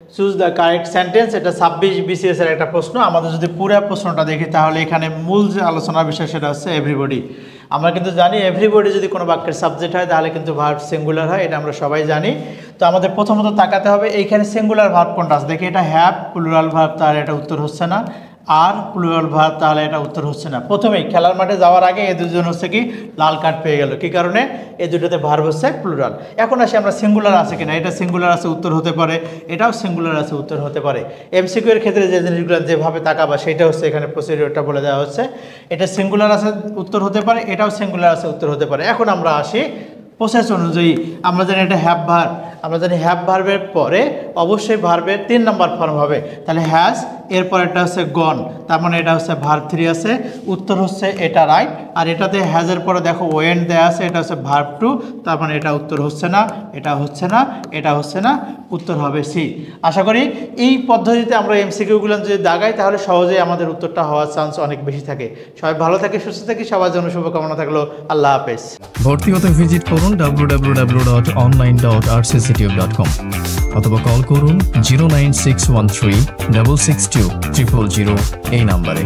Choose the correct sentence, এটা 26 BCS এর একটা প্রশ্ন। আমাদের যদি পুরো প্রশ্নটা দেখি তাহলে এখানে মূল যে আলোচনার বিষয় সেটা হচ্ছে এভরিবডি। আমরা কিন্তু জানি এভরিবডি যদি কোনো বাক্যের সাবজেক্ট হয় তাহলে কিন্তু ভার্ব সিঙ্গুলার হয়, এটা আমরা সবাই জানি। তো আমাদের প্রথমত তাকাতে হবে এইখানে সিঙ্গুলার ভার্ব কোনটা আছে। দেখি এটা হ্যাভ প্লুরাল ভার্ব, তাহলে এটা উত্তর হচ্ছে না। আর প্লুরাল ভার্ব, তাহলে এটা উত্তর হচ্ছে না। প্রথমেই খেলার মাঠে যাওয়ার আগে এই দুজন হচ্ছে কি লাল কার্ড পেয়ে গেল, কি কারণে? এই দুটোতে ভার্ব হচ্ছে প্লুরাল। এখন আসি আমরা সিঙ্গুলার আছে কিনা, এটা সিঙ্গুলার আছে উত্তর হতে পারে, এটাও সিঙ্গুলার আছে উত্তর হতে পারে। এমসিকিউ এর ক্ষেত্রে যে জিনিসগুলো যেভাবে তাকাবা সেটা হচ্ছে এখানে প্রসিডিওরটা বলে দেওয়া হচ্ছে। এটা সিঙ্গুলার আছে উত্তর হতে পারে, এটাও সিঙ্গুলার আছে উত্তর হতে পারে। এখন আমরা আসি প্রসেস অনুযায়ী। আমরা জানি এটা হ্যাভ ভার্ব, আমরা জানি হ্যাভ ভার্বের পরে অবশ্যই ভার্বের 3 নম্বর ফর্ম হবে, তাহলে হ্যাজ, এরপর এটা হচ্ছে গন, তার মানে এটা হচ্ছে ভার্ব 3 আছে, উত্তর হচ্ছে এটা রাইট। আর এটাতে হ্যাজের পরে দেখো ওয়েন্ট দেয়া আছে, এটা হচ্ছে ভার্ব 2, তার মানে এটা উত্তর হচ্ছে না, এটা হচ্ছে না, এটা হচ্ছে না, উত্তর হবে সি। আশা করি এই পদ্ধতিতে আমরা এমসিকিউগুলো যদি দাগাই তাহলে সহজেই আমাদের উত্তরটা হওয়ার চান্স অনেক বেশি থাকে। সবাই ভালো থাকে, সুস্থ থাকি, সবার জন্য শুভকামনা থাকলো। আল্লাহ হাফেজ। ভর্তি হতে ভিজিট করুন www.online.rcctube.com অথবা কল করুন 09613 662 000 এই নাম্বারে।